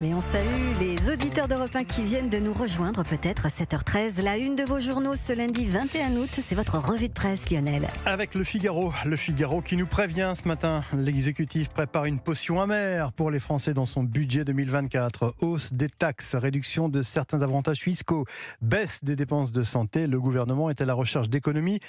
Et on salue les auditeurs d'Europe 1 qui viennent de nous rejoindre, peut-être à 7h13. La une de vos journaux ce lundi 21 août, c'est votre revue de presse, Lionel. Avec le Figaro qui nous prévient ce matin. L'exécutif prépare une potion amère pour les Français dans son budget 2024. Hausse des taxes, réduction de certains avantages fiscaux, baisse des dépenses de santé. Le gouvernement est à la recherche d'économies.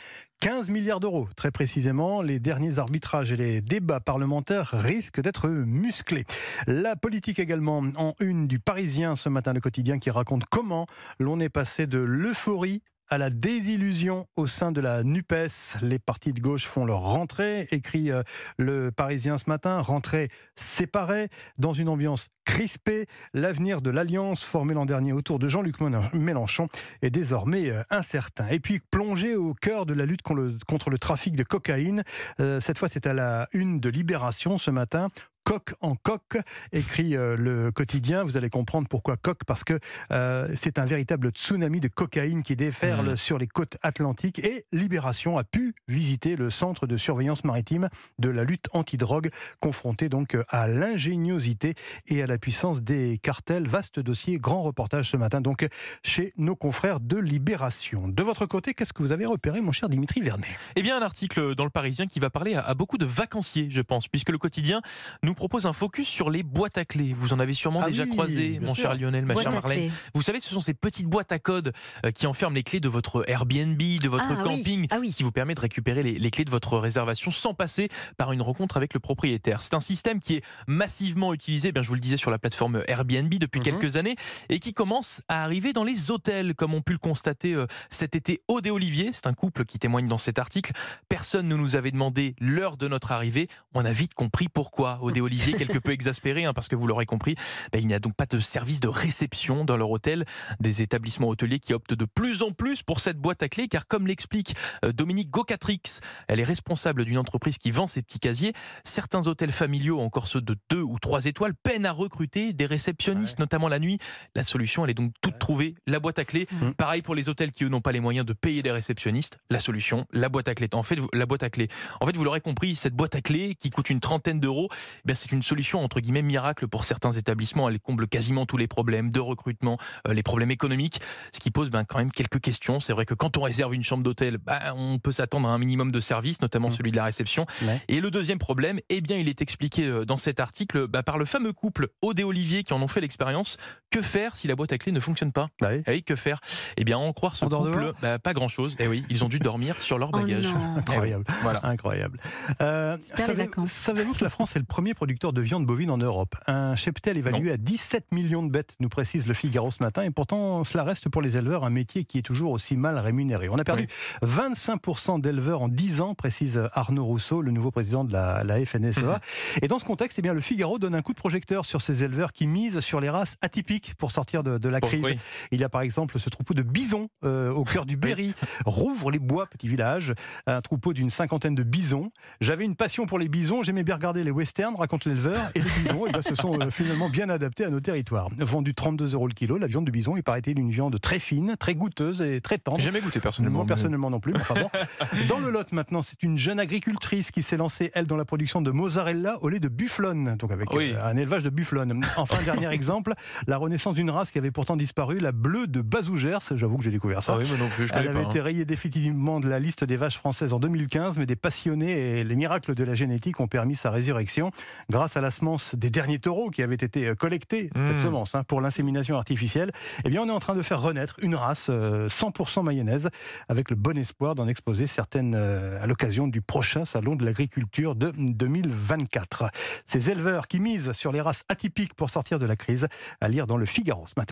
15 milliards d'euros, très précisément. Les derniers arbitrages et les débats parlementaires risquent d'être musclés. La politique également, en une du Parisien ce matin, le quotidien qui raconte comment l'on est passé de l'euphorie à la désillusion au sein de la NUPES. Les partis de gauche font leur rentrée, écrit le Parisien ce matin, rentrée séparée, dans une ambiance crispée. L'avenir de l'alliance formée l'an dernier autour de Jean-Luc Mélenchon est désormais incertain. Et puis plongé au cœur de la lutte contre le trafic de cocaïne, cette fois c'est à la une de Libération ce matin. Coq en coq, écrit le quotidien. Vous allez comprendre pourquoi coq, parce que c'est un véritable tsunami de cocaïne qui déferle sur les côtes atlantiques. Et Libération a pu visiter le centre de surveillance maritime de la lutte antidrogue, confronté donc à l'ingéniosité et à la puissance des cartels. Vaste dossier, grand reportage ce matin donc chez nos confrères de Libération. De votre côté, qu'est-ce que vous avez repéré, mon cher Dimitri Vernet ? Eh bien, un article dans le Parisien qui va parler à beaucoup de vacanciers, je pense, puisque le quotidien nous propose un focus sur les boîtes à clés. Vous en avez sûrement déjà croisé, mon cher Lionel, ma chère Marlène. Vous savez, ce sont ces petites boîtes à code qui enferment les clés de votre Airbnb, de votre camping, qui vous permet de récupérer les clés de votre réservation sans passer par une rencontre avec le propriétaire. C'est un système qui est massivement utilisé, je vous le disais, sur la plateforme Airbnb depuis quelques années et qui commence à arriver dans les hôtels, comme on pu le constater cet été. Aude et Olivier, c'est un couple qui témoigne dans cet article. Personne ne nous avait demandé l'heure de notre arrivée. On a vite compris pourquoi. Aude et Olivier, quelque peu exaspéré, parce que vous l'aurez compris, il n'y a donc pas de service de réception dans leur hôtel. Des établissements hôteliers qui optent de plus en plus pour cette boîte à clés, car comme l'explique Dominique Gocatrix, elle est responsable d'une entreprise qui vend ces petits casiers. Certains hôtels familiaux, encore ceux de 2 ou 3 étoiles, peinent à recruter des réceptionnistes, notamment la nuit. La solution, elle est donc toute trouvée, la boîte à clés. Pareil pour les hôtels qui, eux, n'ont pas les moyens de payer des réceptionnistes. La solution, la boîte à clés. En fait, vous l'aurez compris, cette boîte à clés qui coûte une trentaine d'euros, c'est une solution entre guillemets miracle pour certains établissements. Elle comble quasiment tous les problèmes de recrutement, les problèmes économiques, ce qui pose quand même quelques questions. C'est vrai que quand on réserve une chambre d'hôtel, on peut s'attendre à un minimum de services, notamment celui de la réception. Et le deuxième problème, il est expliqué dans cet article par le fameux couple Aude et Olivier qui en ont fait l'expérience. Que faire si la boîte à clés ne fonctionne pas ? Que faire ? En croire ce couple, pas grand-chose. Ils ont dû dormir sur leur bagage. Incroyable. Voilà. Incroyable. Savez-vous que la France est le premier producteur de viande bovine en Europe ? Un cheptel évalué à 17 millions de bêtes, nous précise le Figaro ce matin, et pourtant cela reste pour les éleveurs un métier qui est toujours aussi mal rémunéré. On a perdu 25% d'éleveurs en 10 ans, précise Arnaud Rousseau, le nouveau président de la FNSEA. Et dans ce contexte, le Figaro donne un coup de projecteur sur ces éleveurs qui misent sur les races atypiques pour sortir de la crise. Il y a par exemple ce troupeau de bisons au cœur du Berry, Rouvre-les-Bois, petit village, un troupeau d'une 50aine de bisons. J'avais une passion pour les bisons, j'aimais bien regarder les westerns, raconte l'éleveur, et les bisons se sont finalement bien adaptés à nos territoires. Vendu 32 € le kilo, la viande de bison est paraît-il une viande très fine, très goûteuse et très tendre. J'ai jamais goûté personnellement. Moi personnellement non plus, mais enfin bon. Dans le Lot maintenant, c'est une jeune agricultrice qui s'est lancée, elle, dans la production de mozzarella au lait de bufflonne, donc avec un élevage de bufflonne. Enfin, dernier exemple, la renaissance d'une race qui avait pourtant disparu, la bleue de Bazougers. J'avoue que j'ai découvert ça. Moi non plus, Elle avait été rayée définitivement de la liste des vaches françaises en 2015, mais des passionnés et les miracles de la génétique ont permis sa résurrection grâce à la semence des derniers taureaux qui avaient été collectés, cette semence, pour l'insémination artificielle. On est en train de faire renaître une race 100% mayonnaise, avec le bon espoir d'en exposer certaines à l'occasion du prochain salon de l'agriculture de 2024. Ces éleveurs qui misent sur les races atypiques pour sortir de la crise, à lire dans le Figaro ce matin.